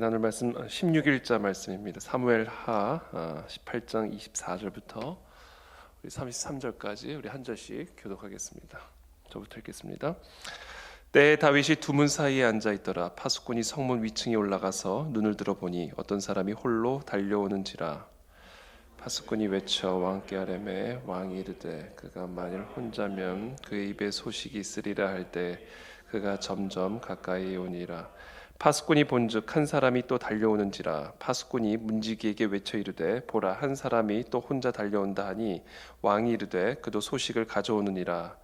나눌 말씀 16일자 말씀입니다. 사무엘하 18장 24절부터 우리 33절까지 우리 한 절씩 교독하겠습니다. 저부터 읽겠습니다. 때에 다윗이 두문 사이에 앉아 있더라. 파수꾼이 성문 위층에 올라가서 눈을 들어보니 어떤 사람이 홀로 달려오는지라. 파수꾼이 외쳐 왕께 아뢰매 왕이 이르되 그가 만일 혼자면 그의 입에 소식이 있으리라 할 때 그가 점점 가까이 오니라. 파수꾼이 본즉 한 사람이 또 달려오는지라. 파수꾼이 문지기에게 외쳐 이르되 보라 한 사람이 또 혼자 달려온다 하니 왕이 이르되 그도 소식을 가져오느니라.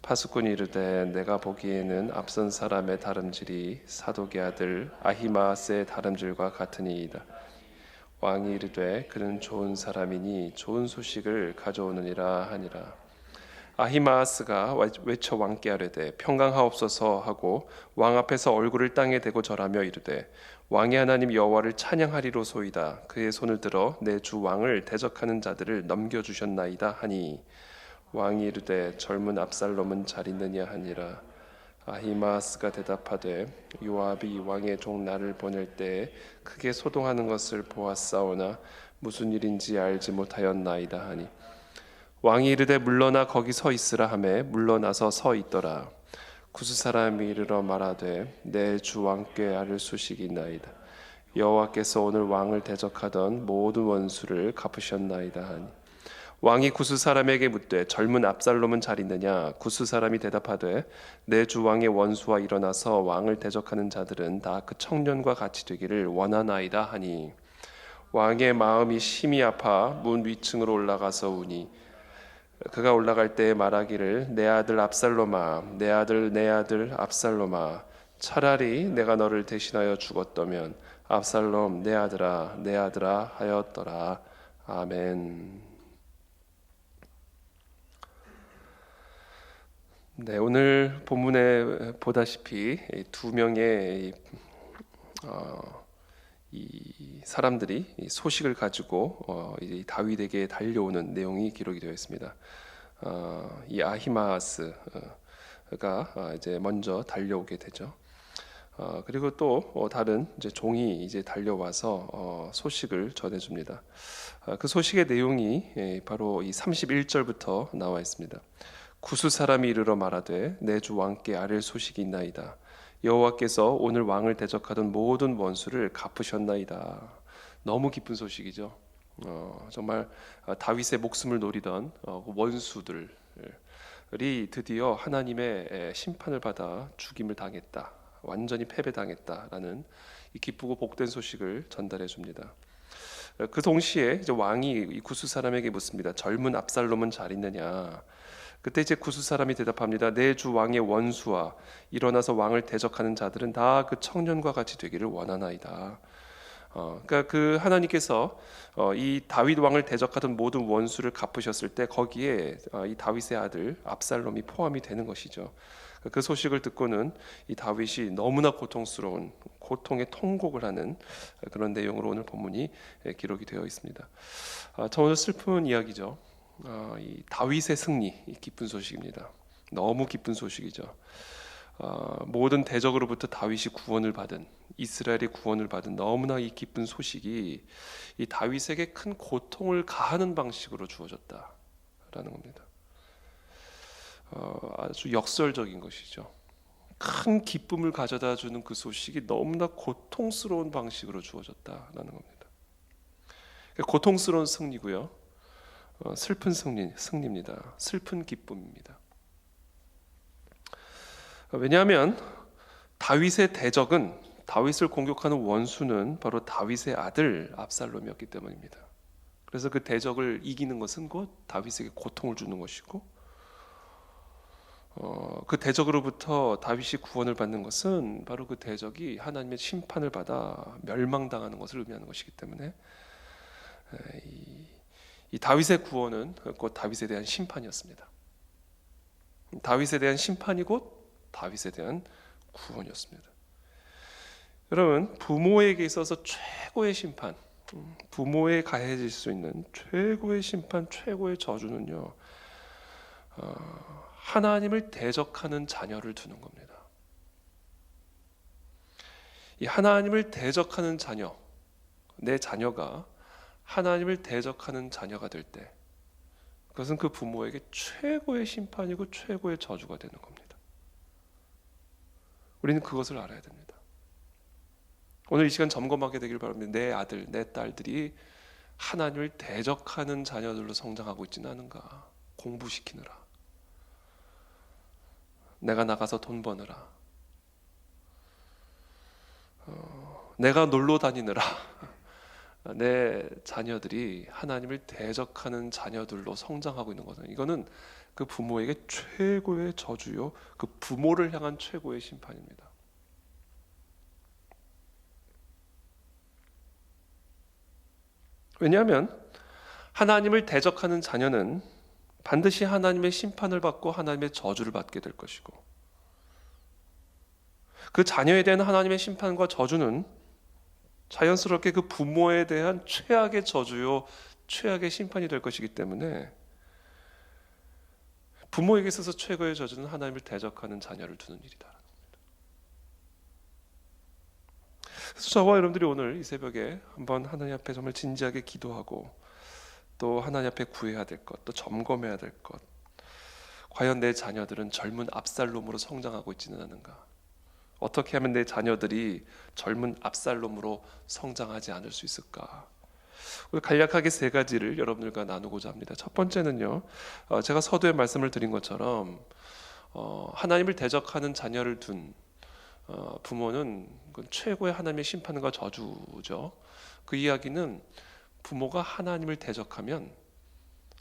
파수꾼이 이르되 내가 보기에는 앞선 사람의 다름질이 사독의 아들 아히마아스의 다름질과 같으니이다. 왕이 이르되 그는 좋은 사람이니 좋은 소식을 가져오느니라 하니라. 아히마아스가 외쳐 왕께 아뢰되 평강하옵소서 하고 왕 앞에서 얼굴을 땅에 대고 절하며 이르되 왕의 하나님 여호와를 찬양하리로소이다. 그의 손을 들어 내 주 왕을 대적하는 자들을 넘겨주셨나이다 하니 왕이 이르되 젊은 압살롬은 잘 있느냐 하니라. 아히마아스가 대답하되 요압이 왕의 종 나를 보낼 때에 크게 소동하는 것을 보았사오나 무슨 일인지 알지 못하였나이다 하니 왕이 이르되 물러나 거기 서 있으라 하매 물러나서 서 있더라. 구스 사람이 이르러 말하되 내 주 왕께 아를 소식이 있나이다. 여호와께서 오늘 왕을 대적하던 모든 원수를 갚으셨나이다 하니 왕이 구스 사람에게 묻되 젊은 압살롬은 잘 있느냐? 구스 사람이 대답하되 내 주 왕의 원수와 일어나서 왕을 대적하는 자들은 다 그 청년과 같이 되기를 원하나이다 하니 왕의 마음이 심히 아파 문 위층으로 올라가서 우니 그가 올라갈 때 말하기를 내 아들 압살롬아 내 아들 압살롬아 차라리 내가 너를 대신하여 죽었다면 압살롬 내 아들아 하였더라. 아멘. 네, 오늘 본문에 보다시피 두 명의 이 사람들이 소식을 가지고 이 다윗에게 달려오는 내용이 기록이 되어 있습니다. 이 아히마아스가 이제 먼저 달려오게 되죠. 그리고 또 다른 이제 종이 이제 달려와서 소식을 전해줍니다. 그 소식의 내용이 바로 이 31절부터 나와 있습니다. 구스 사람이 이르러 말하되 내 주 왕께 아뢰 소식이 있나이다. 여호와께서 오늘 왕을 대적하던 모든 원수를 갚으셨나이다. 너무 기쁜 소식이죠. 정말 다윗의 목숨을 노리던 원수들이 드디어 하나님의 심판을 받아 죽임을 당했다. 완전히 패배당했다라는 이 기쁘고 복된 소식을 전달해 줍니다. 그 동시에 이제 왕이 이 구스 사람에게 묻습니다. 젊은 압살롬은 잘 있느냐? 그때 이제 구스 사람이 대답합니다. 내 주 왕의 원수와 일어나서 왕을 대적하는 자들은 다 그 청년과 같이 되기를 원하나이다. 그러니까 그 하나님께서 이 다윗 왕을 대적하던 모든 원수를 갚으셨을 때 거기에 이 다윗의 아들 압살롬이 포함이 되는 것이죠. 그 소식을 듣고는 이 다윗이 너무나 고통스러운 고통의 통곡을 하는 그런 내용으로 오늘 본문이 기록이 되어 있습니다. 정말 슬픈 이야기죠. 이 다윗의 승리, 이 기쁜 소식입니다. 너무 기쁜 소식이죠. 모든 대적으로부터 다윗이 구원을 받은, 이스라엘이 구원을 받은 너무나 이 기쁜 소식이 이 다윗에게 큰 고통을 가하는 방식으로 주어졌다라는 겁니다. 아주 역설적인 것이죠. 큰 기쁨을 가져다 주는 그 소식이 너무나 고통스러운 방식으로 주어졌다라는 겁니다. 고통스러운 승리고요. 슬픈 승리입니다. 슬픈 기쁨입니다. 왜냐하면 다윗의 대적은, 다윗을 공격하는 원수는 바로 다윗의 아들 압살롬이었기 때문입니다. 그래서 그 대적을 이기는 것은 곧 다윗에게 고통을 주는 것이고, 그 대적으로부터 다윗이 구원을 받는 것은 바로 그 대적이 하나님의 심판을 받아 멸망당하는 것을 의미하는 것이기 때문에 이 다윗의 구원은 곧 다윗에 대한 심판이었습니다. 다윗에 대한 심판이 곧 다윗에 대한 구원이었습니다. 여러분, 부모에게 있어서 최고의 심판, 부모에 가해질 수 있는 최고의 심판, 최고의 저주는요, 하나님을 대적하는 자녀를 두는 겁니다. 이 하나님을 대적하는 자녀, 내 자녀가 하나님을 대적하는 자녀가 될 때 그것은 그 부모에게 최고의 심판이고 최고의 저주가 되는 겁니다. 우리는 그것을 알아야 됩니다. 오늘 이 시간 점검하게 되길 바랍니다. 내 아들, 내 딸들이 하나님을 대적하는 자녀들로 성장하고 있지는 않은가? 공부시키느라, 내가 나가서 돈 버느라, 내가 놀러 다니느라 내 자녀들이 하나님을 대적하는 자녀들로 성장하고 있는 것은, 이거는 그 부모에게 최고의 저주요, 그 부모를 향한 최고의 심판입니다. 왜냐하면 하나님을 대적하는 자녀는 반드시 하나님의 심판을 받고 하나님의 저주를 받게 될 것이고, 그 자녀에 대한 하나님의 심판과 저주는 자연스럽게 그 부모에 대한 최악의 저주요, 최악의 심판이 될 것이기 때문에 부모에게 있어서 최고의 저주는 하나님을 대적하는 자녀를 두는 일이다. 그래서 저와 여러분들이 오늘 이 새벽에 한번 하나님 앞에 정말 진지하게 기도하고, 또 하나님 앞에 구해야 될 것, 또 점검해야 될 것, 과연 내 자녀들은 젊은 압살롬으로 성장하고 있지는 않은가? 어떻게 하면 내 자녀들이 젊은 압살롬으로 성장하지 않을 수 있을까? 오늘 간략하게 세 가지를 여러분들과 나누고자 합니다. 첫 번째는요, 제가 서두에 말씀을 드린 것처럼 하나님을 대적하는 자녀를 둔 부모는 최고의 하나님의 심판과 저주죠. 그 이야기는 부모가 하나님을 대적하면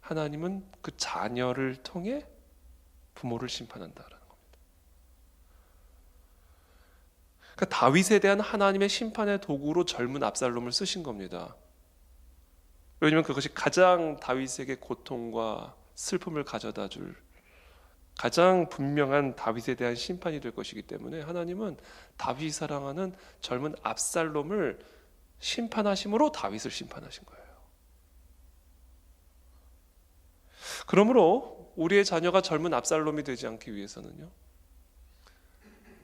하나님은 그 자녀를 통해 부모를 심판한다라는 겁니다. 그러니까 다윗에 대한 하나님의 심판의 도구로 젊은 압살롬을 쓰신 겁니다. 왜냐하면 그것이 가장 다윗에게 고통과 슬픔을 가져다 줄 가장 분명한 다윗에 대한 심판이 될 것이기 때문에 하나님은 다윗이 사랑하는 젊은 압살롬을 심판하심으로 다윗을 심판하신 거예요. 그러므로 우리의 자녀가 젊은 압살롬이 되지 않기 위해서는요,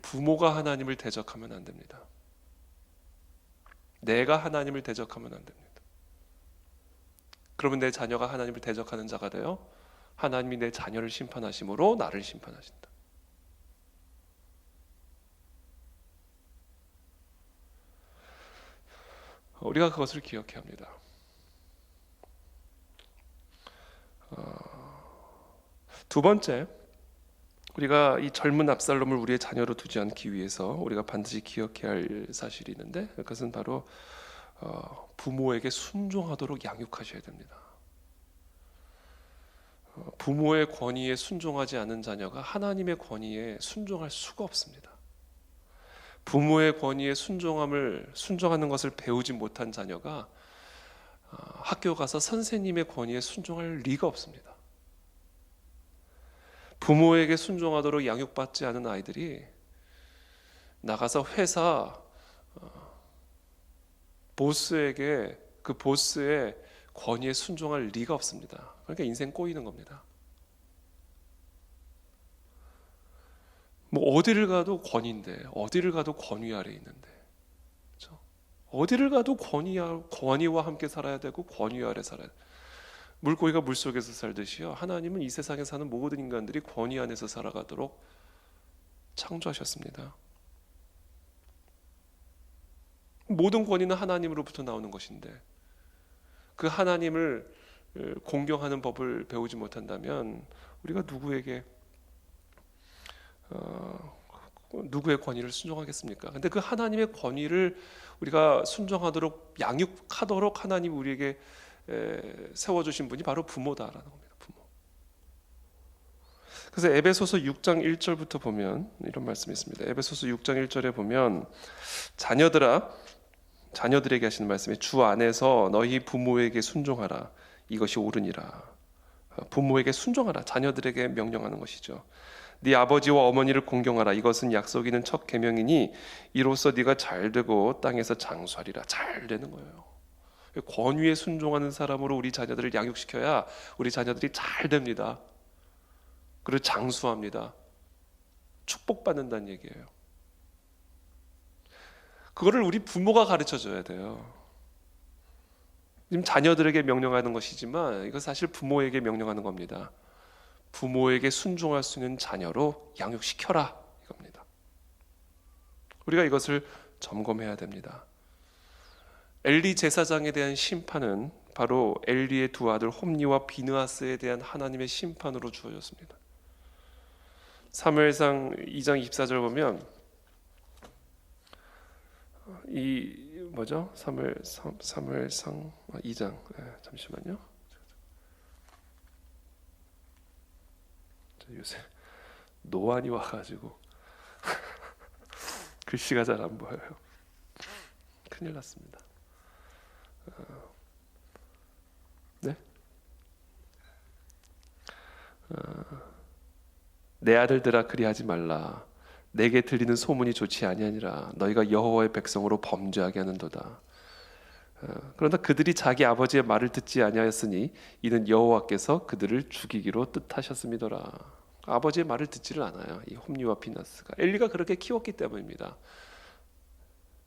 부모가 하나님을 대적하면 안 됩니다. 내가 하나님을 대적하면 안 됩니다. 그러면 내 자녀가 하나님을 대적하는 자가 되어 하나님이 내 자녀를 심판하심으로 나를 심판하신다. 우리가 그것을 기억해야 합니다. 두 번째, 우리가 이 젊은 압살롬을 우리의 자녀로 두지 않기 위해서 우리가 반드시 기억해야 할 사실이 있는데, 그것은 바로 부모에게 순종하도록 양육하셔야 됩니다. 부모의 권위에 순종하지 않은 자녀가 하나님의 권위에 순종할 수가 없습니다. 부모의 권위에 순종하는 것을 배우지 못한 자녀가 학교 가서 선생님의 권위에 순종할 리가 없습니다. 부모에게 순종하도록 양육받지 않은 아이들이 나가서 회사 보스에게 그 보스의 권위에 순종할 리가 없습니다. 그러니까 인생 꼬이는 겁니다. 뭐 어디를 가도 권위인데, 어디를 가도 권위 아래 있는데, 그렇죠? 어디를 가도 권위와 함께 살아야 되고 권위 아래 살아야 돼. 물고기가 물속에서 살듯이요, 하나님은 이 세상에 사는 모든 인간들이 권위 안에서 살아가도록 창조하셨습니다. 모든 권위는 하나님으로부터 나오는 것인데, 그 하나님을 공경하는 법을 배우지 못한다면 우리가 누구의 권위를 순종하겠습니까? 근데 그 하나님의 권위를 우리가 순종하도록 양육하도록 하나님이 우리에게 세워주신 분이 바로 부모다라는 겁니다. 부모. 그래서 에베소서 6장 1절부터 보면 이런 말씀이 있습니다. 에베소서 6장 1절에 보면, 자녀들에게 하시는 말씀이, 주 안에서 너희 부모에게 순종하라, 이것이 옳으니라. 부모에게 순종하라, 자녀들에게 명령하는 것이죠. 네 아버지와 어머니를 공경하라, 이것은 약속 있는 첫 계명이니 이로써 네가 잘되고 땅에서 장수하리라. 잘 되는 거예요. 권위에 순종하는 사람으로 우리 자녀들을 양육시켜야 우리 자녀들이 잘 됩니다. 그리고 장수합니다. 축복받는다는 얘기예요. 그거를 우리 부모가 가르쳐 줘야 돼요. 지금 자녀들에게 명령하는 것이지만 이거 사실 부모에게 명령하는 겁니다. 부모에게 순종할 수 있는 자녀로 양육시켜라 이겁니다. 우리가 이것을 점검해야 됩니다. 엘리 제사장에 대한 심판은 바로 엘리의 두 아들 홈니와 비느하스에 대한 하나님의 심판으로 주어졌습니다. 사무엘상 2장 24절 보면 사무엘상 2장 잠시만요. 요새 노안이 와가지고 글씨가 잘 안 보여요. 큰일 났습니다. 네? 내 아들들아 그리하지 말라. 내게 들리는 소문이 좋지 아니하니라. 너희가 여호와의 백성으로 범죄하게 하는도다. 그러나 그들이 자기 아버지의 말을 듣지 아니하였으니 이는 여호와께서 그들을 죽이기로 뜻하셨음이더라. 아버지의 말을 듣지를 않아요. 이 홈리와 비나스가 엘리가 그렇게 키웠기 때문입니다.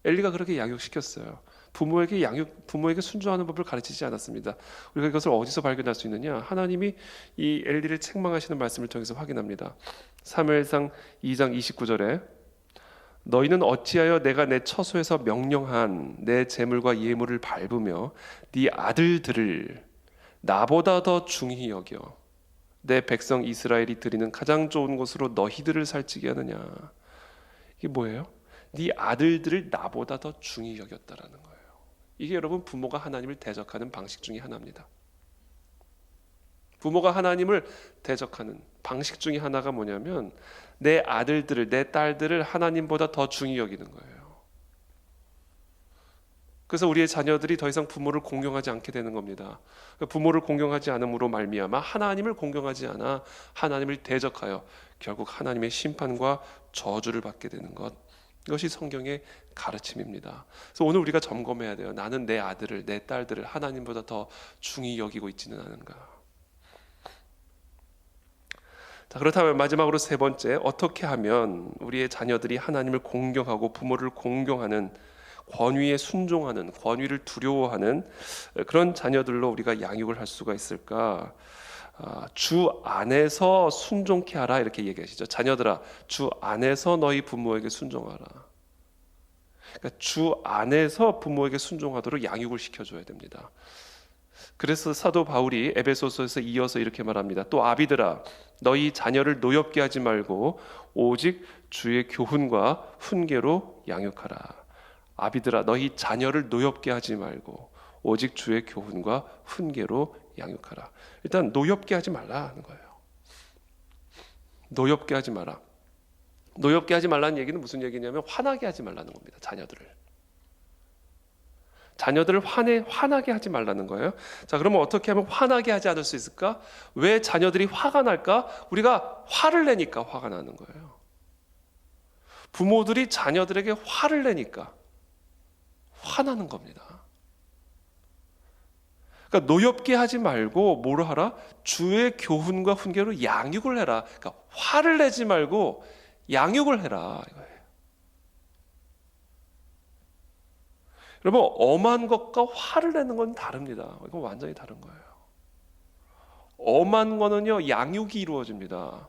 엘리가 그렇게 양육시켰어요. 부모에게 순종하는 법을 가르치지 않았습니다. 우리가 이것을 어디서 발견할 수 있느냐? 하나님이 이 엘리를 책망하시는 말씀을 통해서 확인합니다. 사무엘상 2장 29절에 너희는 어찌하여 내가 내 처소에서 명령한 내 재물과 예물을 밟으며 네 아들들을 나보다 더 중히 여겨 내 백성 이스라엘이 드리는 가장 좋은 곳으로 너희들을 살찌게 하느냐? 이게 뭐예요? 네 아들들을 나보다 더 중히 여겼다라는 거예요. 이게 여러분 부모가 하나님을 대적하는 방식 중에 하나입니다. 부모가 하나님을 대적하는 방식 중에 하나가 뭐냐면 내 아들들을, 내 딸들을 하나님보다 더 중히 여기는 거예요. 그래서 우리의 자녀들이 더 이상 부모를 공경하지 않게 되는 겁니다. 부모를 공경하지 않음으로 말미암아 하나님을 공경하지 않아 하나님을 대적하여 결국 하나님의 심판과 저주를 받게 되는 것. 이것이 성경의 가르침입니다. 그래서 오늘 우리가 점검해야 돼요. 나는 내 아들을, 내 딸들을 하나님보다 더 중히 여기고 있지는 않은가. 자, 그렇다면 마지막으로 세 번째, 어떻게 하면 우리의 자녀들이 하나님을 공경하고 부모를 공경하는, 권위에 순종하는, 권위를 두려워하는 그런 자녀들로 우리가 양육을 할 수가 있을까? 주 안에서 순종케 하라 이렇게 얘기하시죠. 자녀들아, 주 안에서 너희 부모에게 순종하라. 그러니까 주 안에서 부모에게 순종하도록 양육을 시켜줘야 됩니다. 그래서 사도 바울이 에베소서에서 이어서 이렇게 말합니다. 또 아비들아, 너희 자녀를 노엽게 하지 말고 오직 주의 교훈과 훈계로 양육하라. 아비들아, 너희 자녀를 노엽게 하지 말고 오직 주의 교훈과 훈계로 양육하라. 일단 노엽게 하지 말라 하는 거예요. 노엽게 하지 마라. 노엽게 하지 말라는 얘기는 무슨 얘기냐면 화나게 하지 말라는 겁니다. 자녀들을 화나게 하지 말라는 거예요. 자, 그러면 어떻게 하면 화나게 하지 않을 수 있을까? 왜 자녀들이 화가 날까? 우리가 화를 내니까 화가 나는 거예요. 부모들이 자녀들에게 화를 내니까 화나는 겁니다. 그러니까 노엽게 하지 말고 뭐를 하라? 주의 교훈과 훈계로 양육을 해라. 그러니까 화를 내지 말고 양육을 해라 이거예요. 여러분, 엄한 것과 화를 내는 건 다릅니다. 이건 완전히 다른 거예요. 엄한 거는요, 양육이 이루어집니다.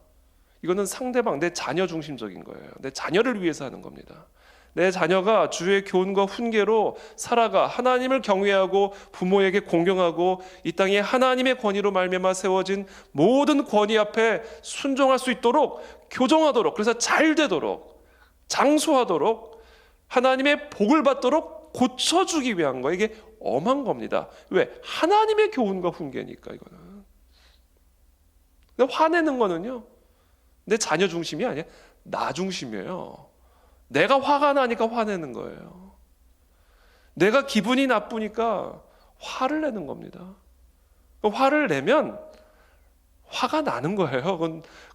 이거는 상대방, 내 자녀 중심적인 거예요. 내 자녀를 위해서 하는 겁니다. 내 자녀가 주의 교훈과 훈계로 살아가 하나님을 경외하고 부모에게 공경하고 이 땅에 하나님의 권위로 말미암아 세워진 모든 권위 앞에 순종할 수 있도록 교정하도록, 그래서 잘 되도록, 장수하도록, 하나님의 복을 받도록 고쳐주기 위한 거. 이게 엄한 겁니다. 왜? 하나님의 교훈과 훈계니까. 이거는 근데 화내는 거는요, 내 자녀 중심이 아니야. 나 중심이에요. 내가 화가 나니까 화내는 거예요. 내가 기분이 나쁘니까 화를 내는 겁니다. 화를 내면 화가 나는 거예요.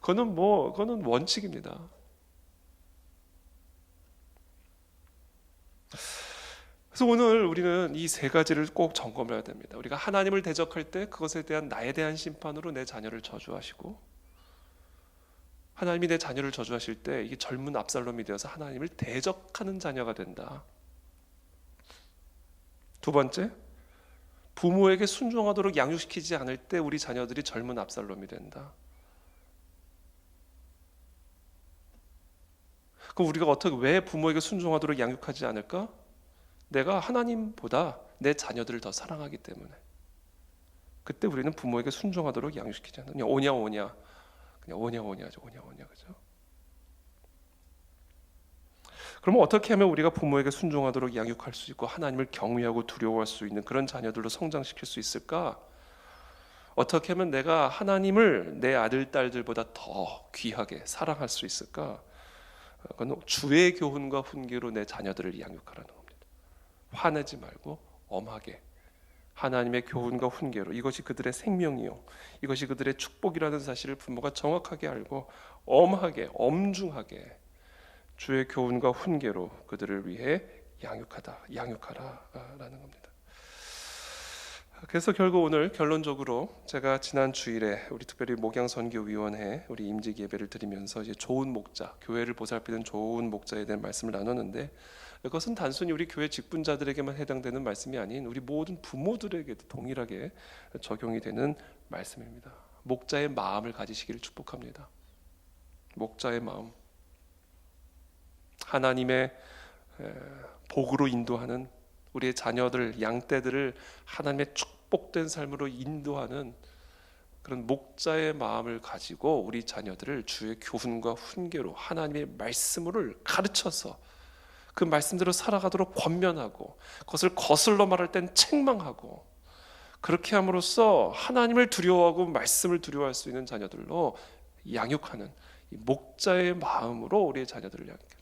그거는 원칙입니다. 그래서 오늘 우리는 이 세 가지를 꼭 점검해야 됩니다. 우리가 하나님을 대적할 때 그것에 대한 나에 대한 심판으로 내 자녀를 저주하시고, 하나님이 내 자녀를 저주하실 때 이게 젊은 압살롬이 되어서 하나님을 대적하는 자녀가 된다. 두 번째, 부모에게 순종하도록 양육시키지 않을 때 우리 자녀들이 젊은 압살롬이 된다. 그럼 우리가 왜 부모에게 순종하도록 양육하지 않을까? 내가 하나님보다 내 자녀들을 더 사랑하기 때문에. 그때 우리는 부모에게 순종하도록 양육시키지 않는. 그냥 오냐 그냥 오냐죠. 그죠? 그러면 어떻게 하면 우리가 부모에게 순종하도록 양육할 수 있고 하나님을 경외하고 두려워할 수 있는 그런 자녀들로 성장시킬 수 있을까? 어떻게 하면 내가 하나님을 내 아들 딸들보다 더 귀하게 사랑할 수 있을까? 그건 주의 교훈과 훈계로 내 자녀들을 양육하라는 겁니다. 화내지 말고 엄하게 하나님의 교훈과 훈계로, 이것이 그들의 생명이요 이것이 그들의 축복이라는 사실을 부모가 정확하게 알고 엄하게 엄중하게 주의 교훈과 훈계로 그들을 위해 양육하라라는 겁니다. 그래서 결국 오늘 결론적으로 제가 지난 주일에 우리 특별히 목양선교위원회 우리 임직 예배를 드리면서 이제 좋은 목자, 교회를 보살피는 좋은 목자에 대한 말씀을 나눴는데, 이것은 단순히 우리 교회 직분자들에게만 해당되는 말씀이 아닌 우리 모든 부모들에게도 동일하게 적용이 되는 말씀입니다. 목자의 마음을 가지시기를 축복합니다. 목자의 마음, 하나님의 복으로 인도하는 우리의 자녀들, 양떼들을 하나님의 축복된 삶으로 인도하는 그런 목자의 마음을 가지고 우리 자녀들을 주의 교훈과 훈계로 하나님의 말씀을 가르쳐서 그 말씀대로 살아가도록 권면하고, 그것을 거슬러 말할 땐 책망하고, 그렇게 함으로써 하나님을 두려워하고 말씀을 두려워할 수 있는 자녀들로 양육하는 이 목자의 마음으로 우리의 자녀들을 양육해요.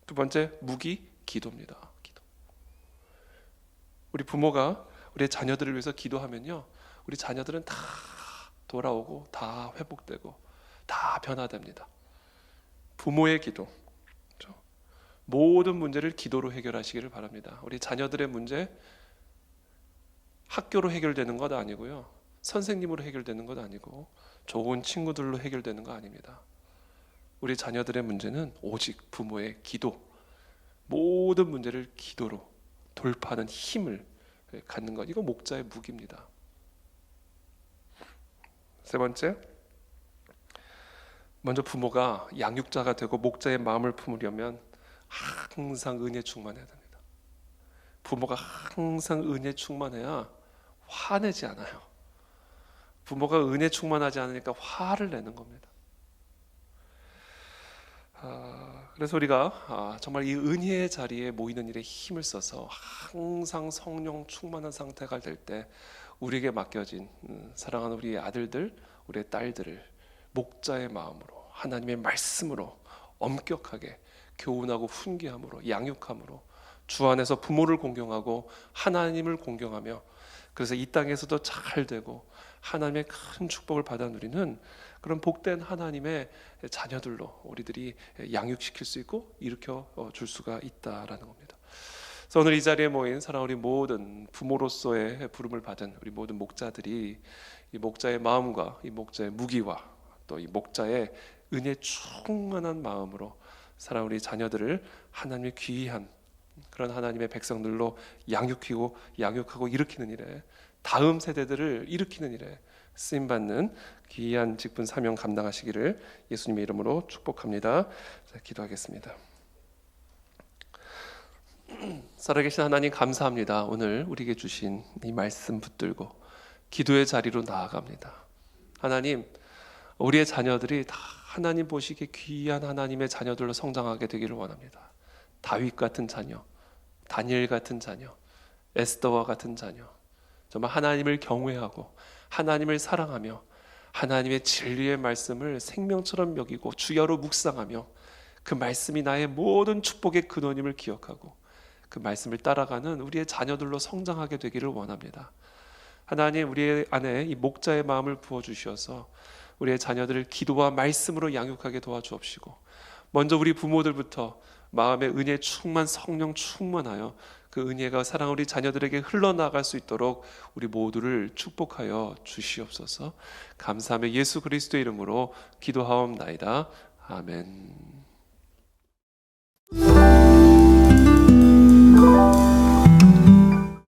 두 번째, 무기 기도입니다. 기도. 우리 부모가 우리의 자녀들을 위해서 기도하면요, 우리 자녀들은 다 돌아오고 다 회복되고 다 변화됩니다. 부모의 기도, 그렇죠? 모든 문제를 기도로 해결하시기를 바랍니다. 우리 자녀들의 문제 학교로 해결되는 것 아니고요, 선생님으로 해결되는 것 아니고 좋은 친구들로 해결되는 거 아닙니다. 우리 자녀들의 문제는 오직 부모의 기도, 모든 문제를 기도로 돌파하는 힘을 갖는 것, 이거 목자의 무기입니다. 세 번째, 먼저 부모가 양육자가 되고 목자의 마음을 품으려면 항상 은혜 충만해야 됩니다. 부모가 항상 은혜 충만해야 화내지 않아요. 부모가 은혜 충만하지 않으니까 화를 내는 겁니다. 그래서 우리가 정말 이 은혜의 자리에 모이는 일에 힘을 써서 항상 성령 충만한 상태가 될 때 우리에게 맡겨진 사랑하는 우리의 아들들, 우리의 딸들을 목자의 마음으로, 하나님의 말씀으로 엄격하게 교훈하고 훈계함으로, 양육함으로 주 안에서 부모를 공경하고 하나님을 공경하며, 그래서 이 땅에서도 잘 되고 하나님의 큰 축복을 받아 누리는 그런 복된 하나님의 자녀들로 우리들이 양육시킬 수 있고 일으켜 줄 수가 있다라는 겁니다. 그래서 오늘 이 자리에 모인 사랑 우리 모든 부모로서의 부름을 받은 우리 모든 목자들이 이 목자의 마음과 이 목자의 무기와 또 이 목자의 은혜 충만한 마음으로 사랑 우리 자녀들을 하나님의 귀한 그런 하나님의 백성들로 양육하고 일으키는 일에, 다음 세대들을 일으키는 일에 쓰임받는 귀한 직분 사명 감당하시기를 예수님의 이름으로 축복합니다. 자, 기도하겠습니다. 살아계신 하나님, 감사합니다. 오늘 우리에게 주신 이 말씀 붙들고 기도의 자리로 나아갑니다. 하나님, 우리의 자녀들이 다 하나님 보시기에 귀한 하나님의 자녀들로 성장하게 되기를 원합니다. 다윗 같은 자녀, 다니엘 같은 자녀, 에스더와 같은 자녀, 정말 하나님을 경외하고 하나님을 사랑하며 하나님의 진리의 말씀을 생명처럼 여기고 주야로 묵상하며 그 말씀이 나의 모든 축복의 근원임을 기억하고 그 말씀을 따라가는 우리의 자녀들로 성장하게 되기를 원합니다. 하나님, 우리 안에 이 목자의 마음을 부어주셔서 우리의 자녀들을 기도와 말씀으로 양육하게 도와주옵시고, 먼저 우리 부모들부터 마음의 은혜 충만, 성령 충만하여 그 은혜가 사랑 우리 자녀들에게 흘러나갈 수 있도록 우리 모두를 축복하여 주시옵소서. 감사하며 예수 그리스도의 이름으로 기도하옵나이다. 아멘.